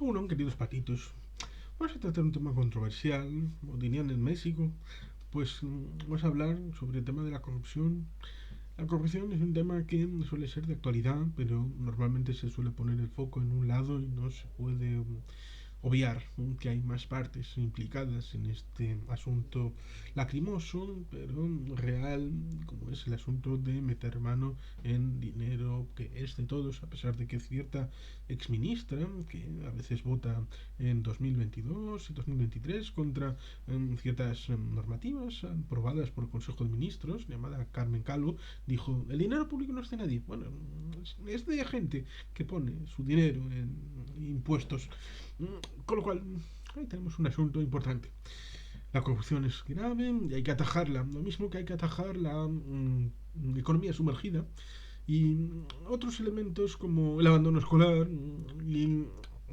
Bueno, queridos patitos, vamos a tratar un tema controversial, como dirían en México. Pues vamos a hablar sobre el tema de la corrupción. La corrupción es un tema que suele ser de actualidad, pero normalmente se suele poner el foco en un lado y no se puede obviar que hay más partes implicadas en este asunto lacrimoso, pero real, como es el asunto de meter mano en dinero que es de todos, a pesar de que cierta exministra, que a veces vota en 2022 y 2023 contra ciertas normativas aprobadas por el Consejo de Ministros, llamada Carmen Calvo, dijo, el dinero público no es de nadie. Bueno, es de gente que pone su dinero en impuestos. Con lo cual, ahí tenemos un asunto importante. La corrupción es grave y hay que atajarla. Lo mismo que hay que atajar la economía sumergida y otros elementos como el abandono escolar y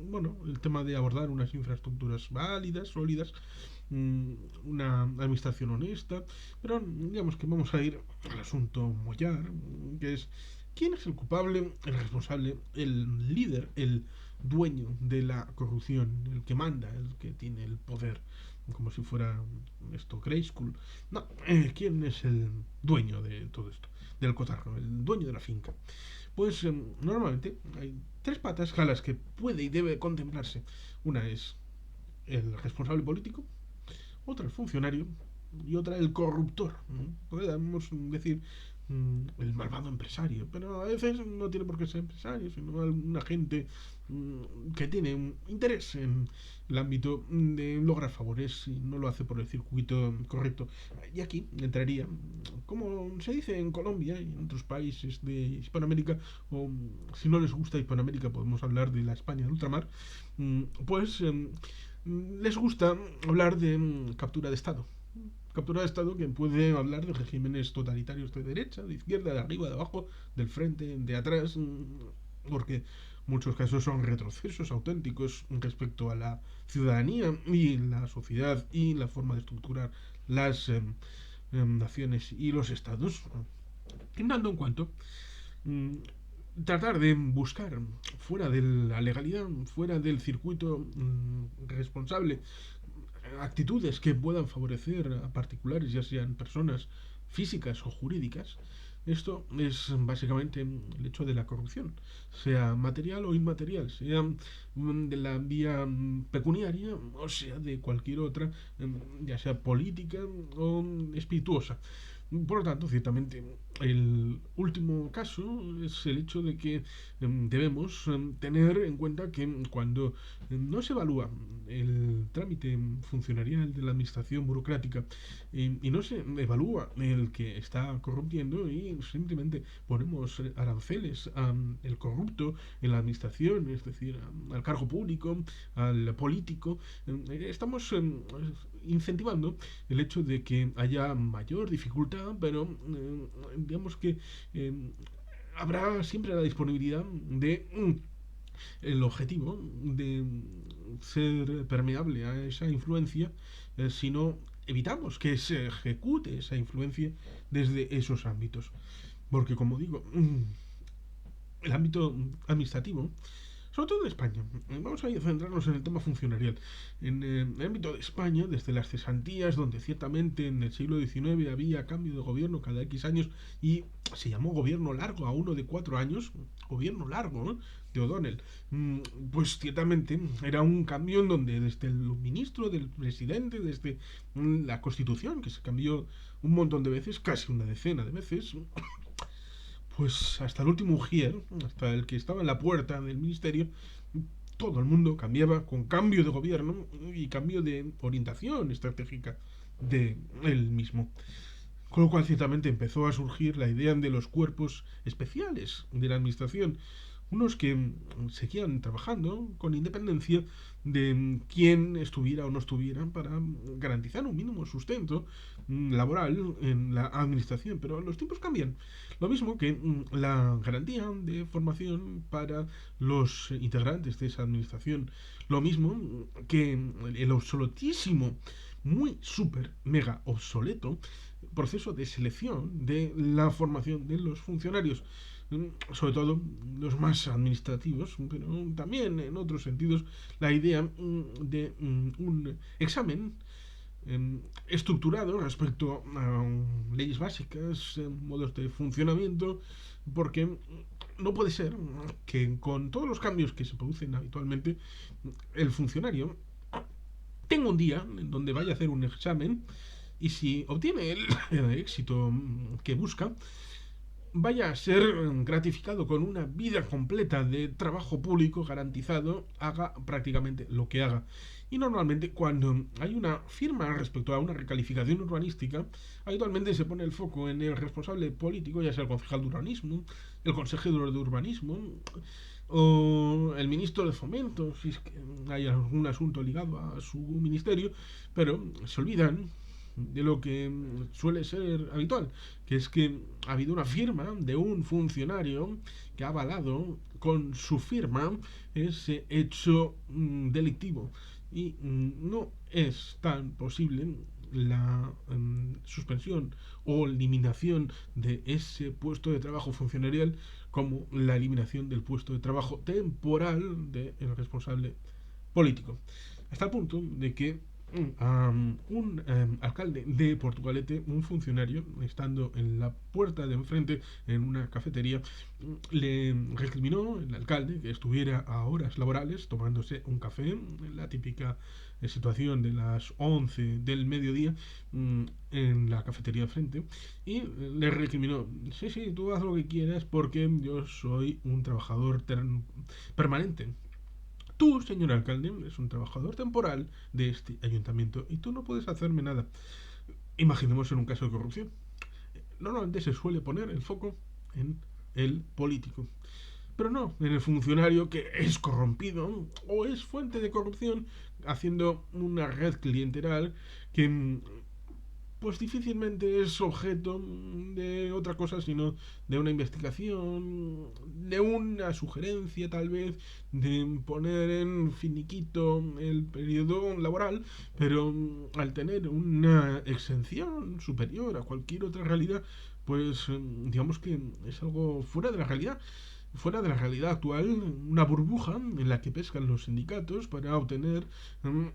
bueno, el tema de abordar unas infraestructuras válidas, sólidas, una administración honesta, pero digamos que vamos a ir al asunto mollar, que es quién es el culpable, el responsable, el líder, el dueño de la corrupción, el que manda, el que tiene el poder, como si fuera esto Grayskull. No, ¿quién es el dueño de todo esto? Del cotarro, el dueño de la finca. Pues normalmente hay tres patas a las que puede y debe contemplarse. Una es el responsable político, otra el funcionario y otra el corruptor. Podríamos decir el malvado empresario, pero a veces no tiene por qué ser empresario, sino un agente que tiene un interés en el ámbito de lograr favores y no lo hace por el circuito correcto. Y aquí entraría, como se dice en Colombia y en otros países de Hispanoamérica, o si no les gusta Hispanoamérica podemos hablar de la España de ultramar, pues les gusta hablar de captura de Estado. Captura de Estado que puede hablar de regímenes totalitarios de derecha, de izquierda, de arriba, de abajo, del frente, de atrás, porque muchos casos son retrocesos auténticos respecto a la ciudadanía y la sociedad y la forma de estructurar las naciones y los estados. En tanto en cuanto, mm, tratar de buscar fuera de la legalidad, fuera del circuito responsable, actitudes que puedan favorecer a particulares, ya sean personas físicas o jurídicas, esto es básicamente el hecho de la corrupción, sea material o inmaterial, sea de la vía pecuniaria o sea de cualquier otra, ya sea política o espirituosa. Por lo tanto, ciertamente, el último caso es el hecho de que debemos tener en cuenta que cuando no se evalúa el trámite funcionarial de la administración burocrática y no se evalúa el que está corrompiendo y simplemente ponemos aranceles al corrupto en la administración, es decir, al cargo público, al político, estamos incentivando el hecho de que haya mayor dificultad, pero digamos que habrá siempre la disponibilidad de el objetivo de ser permeable a esa influencia si no evitamos que se ejecute esa influencia desde esos ámbitos. Porque, como digo, el ámbito administrativo, sobre todo en España, vamos a centrarnos en el tema funcionarial. En el ámbito de España, desde las cesantías, donde ciertamente en el siglo XIX había cambio de gobierno cada X años y se llamó gobierno largo a uno de 4 años, gobierno largo, ¿no?, de O'Donnell, pues ciertamente era un cambio en donde desde el ministro, del presidente, desde la constitución, que se cambió un montón de veces, casi una decena de veces, pues hasta el último ujier, hasta el que estaba en la puerta del ministerio, todo el mundo cambiaba con cambio de gobierno y cambio de orientación estratégica de él mismo. Con lo cual ciertamente empezó a surgir la idea de los cuerpos especiales de la administración, unos que seguían trabajando con independencia de quién estuviera o no estuviera para garantizar un mínimo sustento laboral en la administración. Pero los tiempos cambian. Lo mismo que la garantía de formación para los integrantes de esa administración. Lo mismo que el obsoletísimo, muy súper mega obsoleto proceso de selección de la formación de los funcionarios. sobre todo los más administrativos, pero también en otros sentidos la idea de un examen estructurado respecto a leyes básicas, modos de funcionamiento, porque no puede ser que con todos los cambios que se producen habitualmente, el funcionario tenga un día en donde vaya a hacer un examen y si obtiene el éxito que busca, vaya a ser gratificado con una vida completa de trabajo público garantizado, haga prácticamente lo que haga. Y normalmente cuando hay una firma respecto a una recalificación urbanística, habitualmente se pone el foco en el responsable político, ya sea el concejal de urbanismo, el consejero de urbanismo o el ministro de fomento, si es que hay algún asunto ligado a su ministerio, pero se olvidan de lo que suele ser habitual, que es que ha habido una firma de un funcionario que ha avalado con su firma ese hecho delictivo. Y no es tan posible la suspensión o eliminación de ese puesto de trabajo funcionarial como la eliminación del puesto de trabajo temporal del responsable político. Hasta el punto de que un alcalde de Portugalete, un funcionario, estando en la puerta de enfrente en una cafetería, le recriminó el alcalde que estuviera a horas laborales tomándose un café, en la típica situación de las 11 del mediodía, en la cafetería de frente, y le recriminó: sí, sí, tú haz lo que quieras porque yo soy un trabajador permanente. Tú, señor alcalde, eres un trabajador temporal de este ayuntamiento y tú no puedes hacerme nada. Imaginemos en un caso de corrupción. Normalmente se suele poner el foco en el político, pero no en el funcionario que es corrompido o es fuente de corrupción, haciendo una red clientelar que pues difícilmente es objeto de otra cosa sino de una investigación, de una sugerencia tal vez, de poner en finiquito el periodo laboral, pero al tener una exención superior a cualquier otra realidad, pues digamos que es algo fuera de la realidad actual, una burbuja en la que pescan los sindicatos para obtener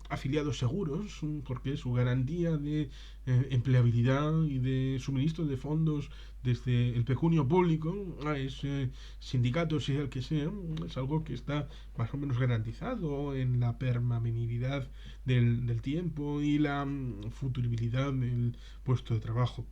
afiliados seguros, porque su garantía de empleabilidad y de suministro de fondos desde el pecunio público a ese sindicato, sea el que sea, es algo que está más o menos garantizado en la permanenteidad del tiempo y la futuribilidad del puesto de trabajo.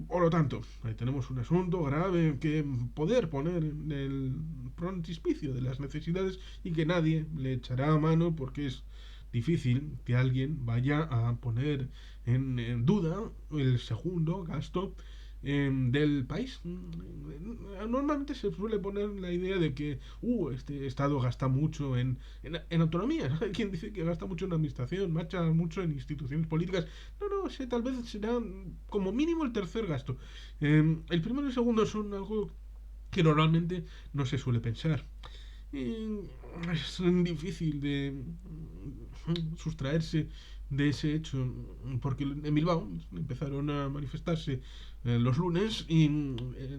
Por lo tanto, ahí tenemos un asunto grave que poder poner en el frontispicio de las necesidades y que nadie le echará a mano porque es difícil que alguien vaya a poner en duda el segundo gasto del país. Normalmente se suele poner la idea de que este Estado gasta mucho en autonomía. ¿No? Hay quien dice que gasta mucho en administración, marcha mucho en instituciones políticas. No, no, ese tal vez será como mínimo el tercer gasto. El primero y el segundo son algo que normalmente no se suele pensar. Es difícil de sustraerse de ese hecho, porque en Bilbao empezaron a manifestarse los lunes y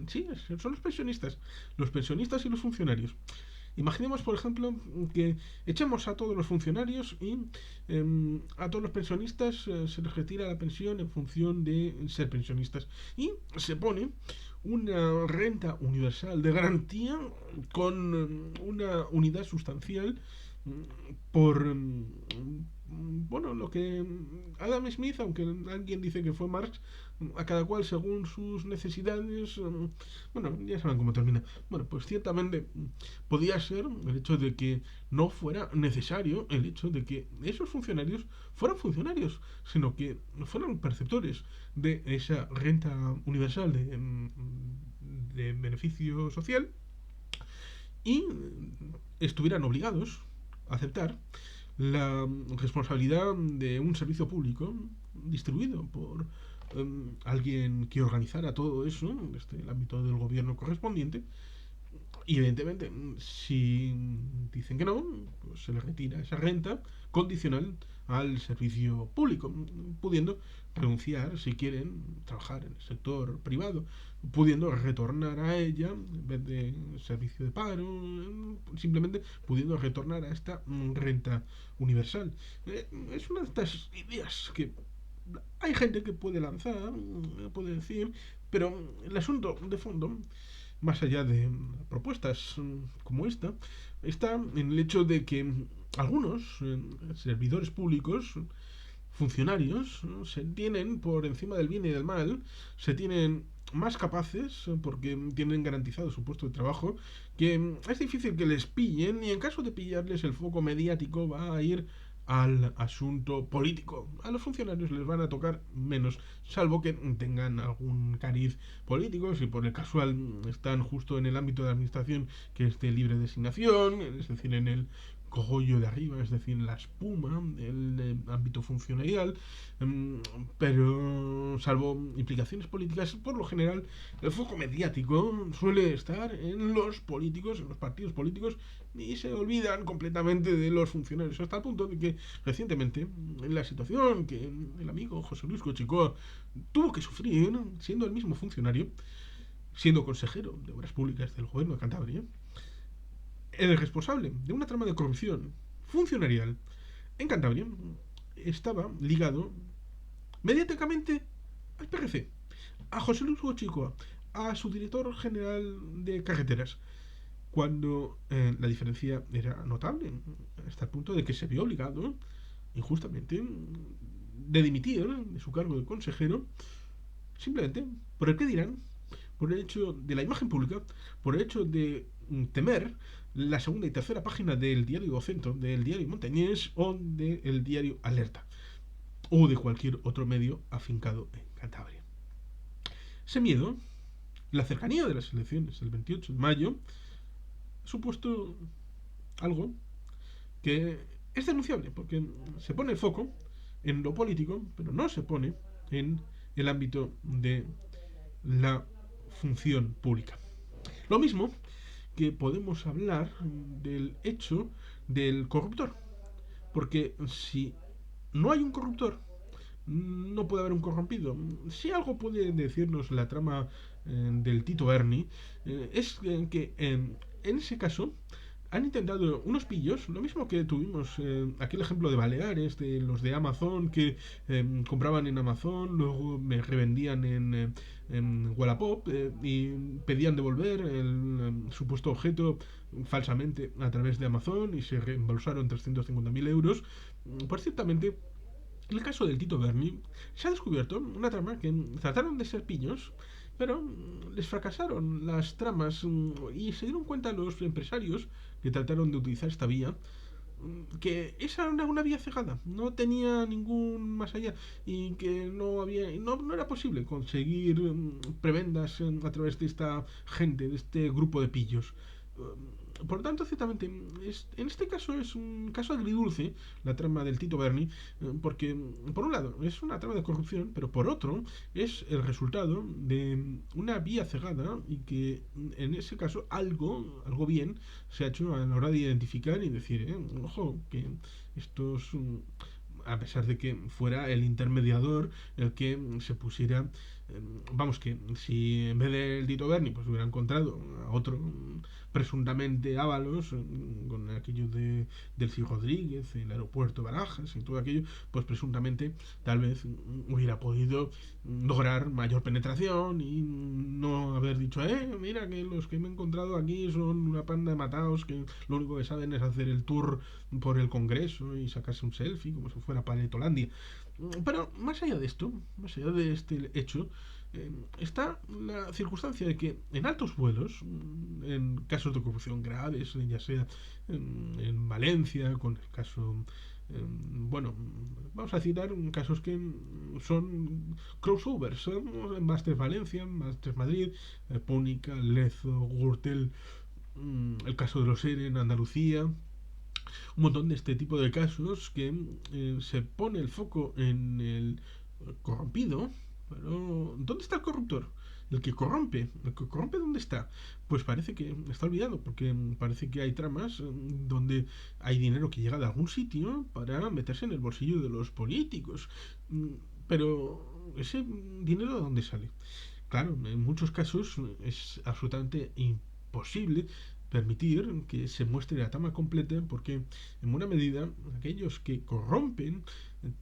sí, son los pensionistas y los funcionarios. Imaginemos, por ejemplo, que echemos a todos los funcionarios y a todos los pensionistas se les retira la pensión en función de ser pensionistas. Y se pone una renta universal de garantía con una unidad sustancial por bueno, lo que Adam Smith, aunque alguien dice que fue Marx, a cada cual según sus necesidades, bueno, ya saben cómo termina. Bueno, pues ciertamente podía ser el hecho de que no fuera necesario el hecho de que esos funcionarios fueran funcionarios, sino que fueran perceptores de esa renta universal de beneficio social y estuvieran obligados a aceptar la responsabilidad de un servicio público distribuido por alguien que organizara todo eso desde el ámbito del gobierno correspondiente Y evidentemente, si dicen que no, pues se les retira esa renta condicional al servicio público, pudiendo renunciar si quieren trabajar en el sector privado, pudiendo retornar a ella en vez de servicio de paro, simplemente pudiendo retornar a esta renta universal. Es una de estas ideas que hay gente que puede lanzar, puede decir, pero el asunto de fondo, más allá de propuestas como esta, está en el hecho de que algunos servidores públicos, funcionarios, se tienen por encima del bien y del mal, se tienen más capaces porque tienen garantizado su puesto de trabajo, que es difícil que les pillen y en caso de pillarles el foco mediático va a ir al asunto político. A los funcionarios les van a tocar menos, salvo que tengan algún cariz político, si por el casual están justo en el ámbito de la administración que es de libre designación, es decir, en el cogollo de arriba, es decir, la espuma, el ámbito funcionarial, pero salvo implicaciones políticas, por lo general el foco mediático suele estar en los políticos, en los partidos políticos, y se olvidan completamente de los funcionarios, hasta el punto de que recientemente, en la situación que el amigo José Luis Cochicoa tuvo que sufrir, siendo el mismo funcionario, siendo consejero de Obras Públicas del Gobierno de Cantabria, el responsable de una trama de corrupción funcionarial en Cantabria estaba ligado mediáticamente al PRC, a José Luis Gochicoa, a su director general de carreteras, cuando la diferencia era notable, hasta el punto de que se vio obligado, injustamente, de dimitir de su cargo de consejero, simplemente por el que dirán, por el hecho de la imagen pública, por el hecho de temer la segunda y tercera página del diario Centro, del diario Montañés o del diario Alerta, o de cualquier otro medio afincado en Cantabria. Ese miedo, la cercanía de las elecciones del 28 de mayo, ha supuesto algo que es denunciable, porque se pone el foco en lo político, pero no se pone en el ámbito de la función pública. Lo mismo que podemos hablar del hecho del corruptor, porque si no hay un corruptor, no puede haber un corrompido. Si algo puede decirnos la trama del Tito Berni, es que en ese caso han intentado unos pillos, lo mismo que tuvimos aquel ejemplo de Baleares, de los de Amazon que compraban en Amazon, luego me revendían en Wallapop y pedían devolver el supuesto objeto falsamente a través de Amazon y se reembolsaron 350.000 euros. Pues ciertamente, en el caso del Tito Berni, se ha descubierto una trama que trataron de ser pillos, pero les fracasaron las tramas y se dieron cuenta los empresarios que trataron de utilizar esta vía que esa era una vía cegada, no tenía ningún más allá y que no era posible conseguir prebendas a través de esta gente, de este grupo de pillos. Por lo tanto, ciertamente, en este caso es un caso agridulce la trama del Tito Berni, porque, por un lado, es una trama de corrupción, pero por otro, es el resultado de una vía cegada y que, en ese caso, algo bien se ha hecho a la hora de identificar y decir, ojo, que estos a pesar de que fuera el intermediador el que se pusiera vamos, que si en vez del Tito Berni pues hubiera encontrado a otro presuntamente Ábalos con aquello del Cid Rodríguez, el aeropuerto de Barajas y todo aquello, pues presuntamente tal vez hubiera podido lograr mayor penetración y no haber dicho, mira que los que me he encontrado aquí son una panda de mataos que lo único que saben es hacer el tour por el Congreso y sacarse un selfie como si fuera Paletolandia. Pero más allá de esto, más allá de este hecho, está la circunstancia de que en altos vuelos, en casos de corrupción graves, ya sea en Valencia, con el caso, bueno, vamos a citar casos que son crossovers, en Masters Valencia, Masters Madrid, Púnica, Lezo, Gürtel, el caso de los ERE en Andalucía, un montón de este tipo de casos que se pone el foco en el corrompido, pero ¿dónde está el corruptor? ¿El que corrompe dónde está? Pues parece que está olvidado, porque parece que hay tramas donde hay dinero que llega de algún sitio para meterse en el bolsillo de los políticos. Mm, Pero ese dinero ¿de dónde sale? Claro, en muchos casos es absolutamente imposible permitir que se muestre la trama completa porque en buena medida aquellos que corrompen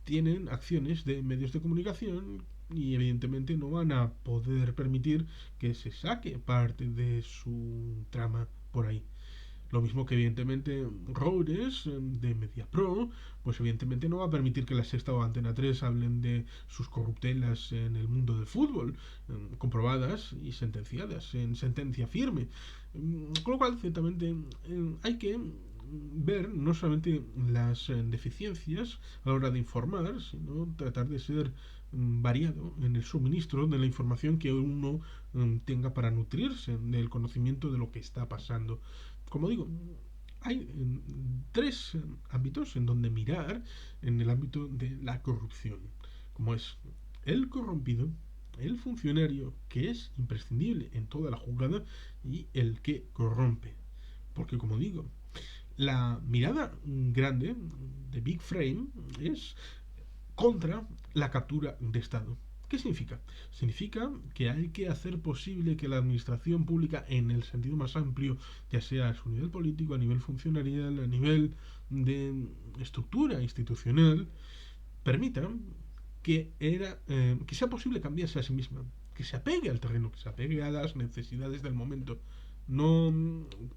tienen acciones de medios de comunicación y evidentemente no van a poder permitir que se saque parte de su trama por ahí. Lo mismo que evidentemente Roures de MediaPro, pues evidentemente no va a permitir que la Sexta o Antena 3 hablen de sus corruptelas en el mundo del fútbol, comprobadas y sentenciadas en sentencia firme. Con lo cual, ciertamente, hay que ver no solamente las deficiencias a la hora de informar, sino tratar de ser variado en el suministro de la información que uno tenga para nutrirse del conocimiento de lo que está pasando. Como digo, hay tres ámbitos en donde mirar en el ámbito de la corrupción, como es el corrompido, el funcionario que es imprescindible en toda la jugada y el que corrompe. Porque como digo, la mirada grande de Big Frame es contra la captura de Estado. ¿Qué significa? Significa que hay que hacer posible que la administración pública, en el sentido más amplio, ya sea a su nivel político, a nivel funcionarial, a nivel de estructura institucional, permita que sea posible cambiarse a sí misma, que se apegue al terreno, que se apegue a las necesidades del momento, no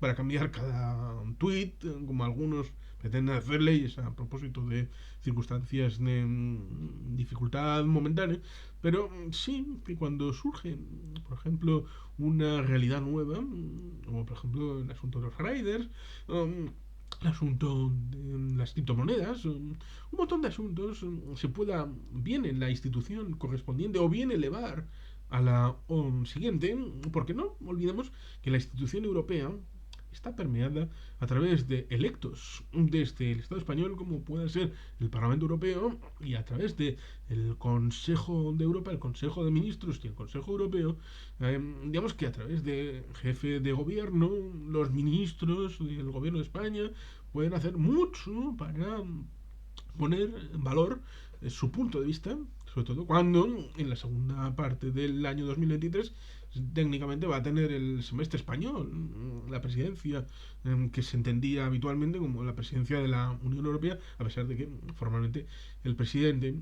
para cambiar cada tuit, como algunos pretenden hacer leyes a propósito de circunstancias de dificultad momentánea, pero sí que cuando surge, por ejemplo, una realidad nueva, como por ejemplo el asunto de los riders, el asunto de las criptomonedas, un montón de asuntos, se pueda bien en la institución correspondiente o bien elevar a la siguiente, porque no olvidemos que la institución europea está permeada a través de electos desde el Estado español, como puede ser el Parlamento Europeo, y a través de el Consejo de Europa, el Consejo de Ministros y el Consejo Europeo, digamos que a través de jefe de gobierno, los ministros del gobierno de España pueden hacer mucho para poner en valor su punto de vista, sobre todo cuando en la segunda parte del año 2023 técnicamente va a tener el semestre español, la presidencia que se entendía habitualmente como la presidencia de la Unión Europea, a pesar de que formalmente el presidente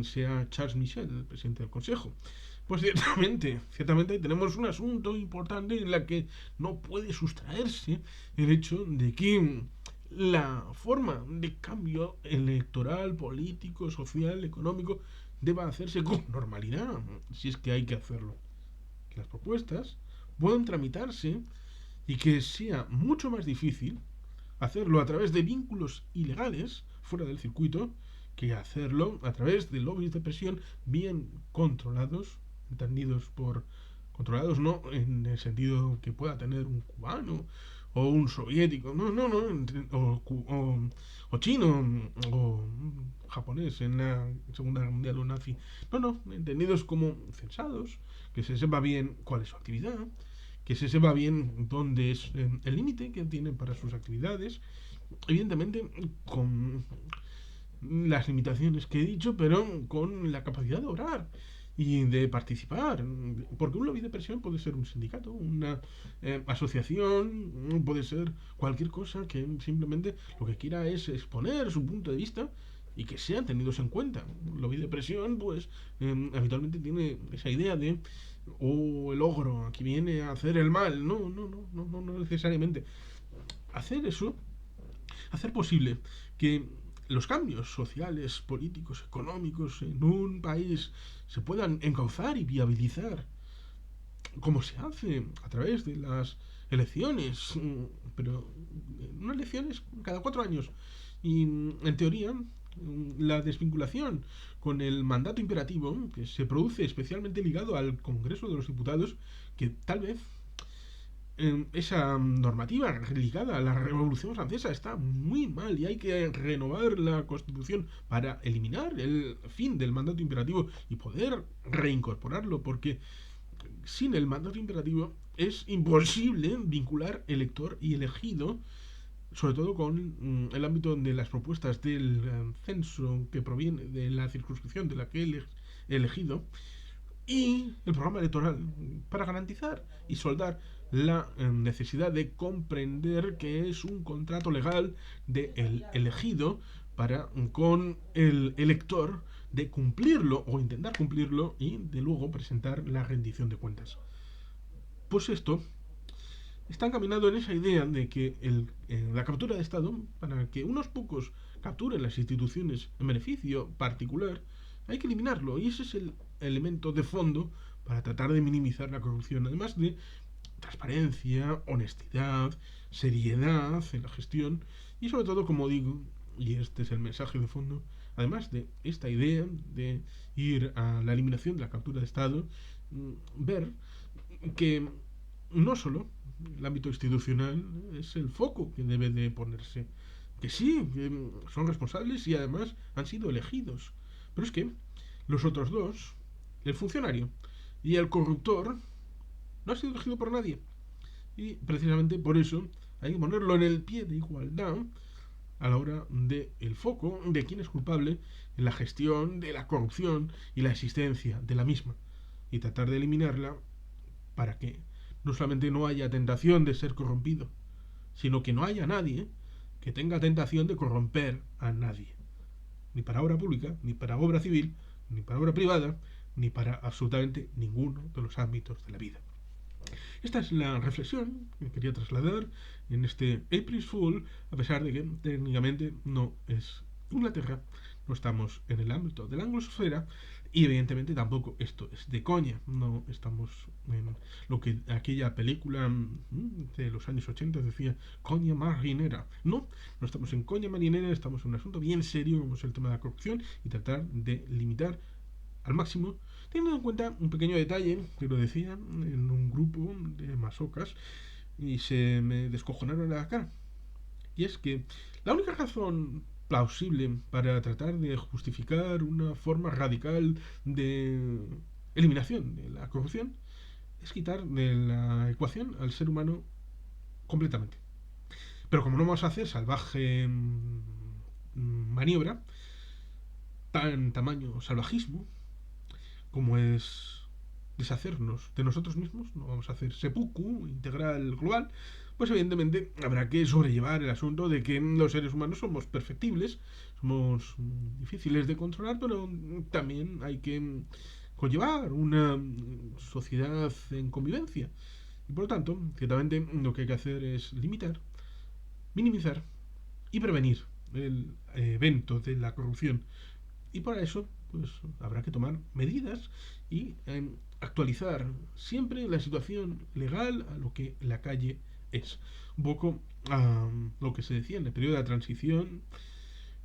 sea Charles Michel, el presidente del Consejo. Pues ciertamente tenemos un asunto importante en la que no puede sustraerse el hecho de que la forma de cambio electoral, político, social, económico, deba hacerse con normalidad, si es que hay que hacerlo. Que las propuestas puedan tramitarse y que sea mucho más difícil hacerlo a través de vínculos ilegales fuera del circuito que hacerlo a través de lobbies de presión bien controlados, entendidos por controlados no en el sentido que pueda tener un cubano o un soviético, no, o chino o japonés en la Segunda Guerra Mundial o nazi, no, entendidos como censados, que se sepa bien cuál es su actividad, que se sepa bien dónde es el límite que tienen para sus actividades, evidentemente con las limitaciones que he dicho, pero con la capacidad de obrar y de participar. Porque un lobby de presión puede ser un sindicato, una asociación, puede ser cualquier cosa que simplemente lo que quiera es exponer su punto de vista y que sean tenidos en cuenta. Un lobby de presión, pues, habitualmente tiene esa idea de el ogro que viene a hacer el mal. No necesariamente. Hacer eso, hacer posible que los cambios sociales, políticos, económicos en un país se puedan encauzar y viabilizar como se hace a través de las elecciones, pero unas elecciones cada 4 años. Y en teoría, la desvinculación con el mandato imperativo, que se produce especialmente ligado al Congreso de los Diputados, que tal vez esa normativa ligada a la Revolución Francesa está muy mal y hay que renovar la Constitución para eliminar el fin del mandato imperativo y poder reincorporarlo, porque sin el mandato imperativo es imposible vincular elector y elegido, sobre todo con el ámbito de las propuestas del censo que proviene de la circunscripción de la que he elegido y el programa electoral, para garantizar y soldar la necesidad de comprender que es un contrato legal del elegido para con el elector de cumplirlo o intentar cumplirlo y de luego presentar la rendición de cuentas. Pues esto está encaminado en esa idea de que la captura de Estado, para que unos pocos capturen las instituciones en beneficio particular, hay que eliminarlo. Y ese es el elemento de fondo para tratar de minimizar la corrupción. Además de transparencia, honestidad, seriedad en la gestión y sobre todo, como digo, y este es el mensaje de fondo, además de esta idea de ir a la eliminación de la captura de Estado, ver que no solo el ámbito institucional es el foco que debe de ponerse, que sí, que son responsables y además han sido elegidos, pero es que los otros dos, el funcionario y el corruptor, no ha sido elegido por nadie. Y precisamente por eso hay que ponerlo en el pie de igualdad a la hora del foco de quién es culpable en la gestión de la corrupción y la existencia de la misma. Y tratar de eliminarla para que no solamente no haya tentación de ser corrompido, sino que no haya nadie que tenga tentación de corromper a nadie. Ni para obra pública, ni para obra civil, ni para obra privada, ni para absolutamente ninguno de los ámbitos de la vida. Esta es la reflexión que quería trasladar en este April Fool, a pesar de que técnicamente no es Inglaterra, no estamos en el ámbito de la anglosfera y evidentemente tampoco esto es de coña, no estamos en lo que aquella película de los años 80 decía, coña marinera. No estamos en coña marinera, estamos en un asunto bien serio como es el tema de la corrupción y tratar de limitar al máximo, teniendo en cuenta un pequeño detalle que lo decía en un grupo de masocas y se me descojonaron la cara. Y es que la única razón plausible para tratar de justificar una forma radical de eliminación de la corrupción es quitar de la ecuación al ser humano completamente. Pero como no vamos a hacer salvaje maniobra, tan tamaño salvajismo, como es deshacernos de nosotros mismos, no vamos a hacer seppuku integral global, pues evidentemente habrá que sobrellevar el asunto de que los seres humanos somos perfectibles, somos difíciles de controlar, pero también hay que conllevar una sociedad en convivencia. Y por lo tanto, ciertamente lo que hay que hacer es limitar, minimizar y prevenir el evento de la corrupción. Y para eso, pues habrá que tomar medidas y actualizar siempre la situación legal a lo que la calle es. Un poco a lo que se decía en el periodo de la transición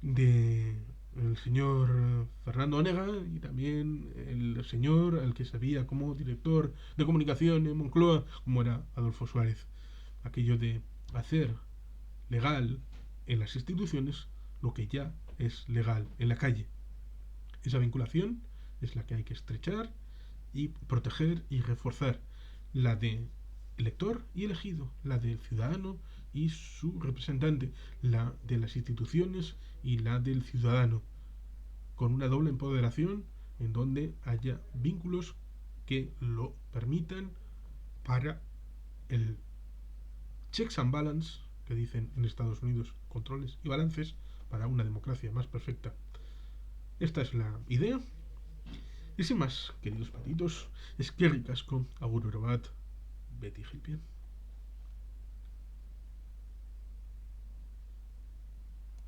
de el señor Fernando Onega y también el señor al que sabía como director de comunicación en Moncloa, como era Adolfo Suárez. Aquello de hacer legal en las instituciones lo que ya es legal en la calle. Esa vinculación es la que hay que estrechar y proteger y reforzar, la de elector y elegido, la del ciudadano y su representante, la de las instituciones y la del ciudadano, con una doble empoderación en donde haya vínculos que lo permitan para el checks and balance que dicen en Estados Unidos, controles y balances para una democracia más perfecta. Esta es la idea. Y sin más, queridos patitos, es que ricasco, agur bat, Betty Gilpien.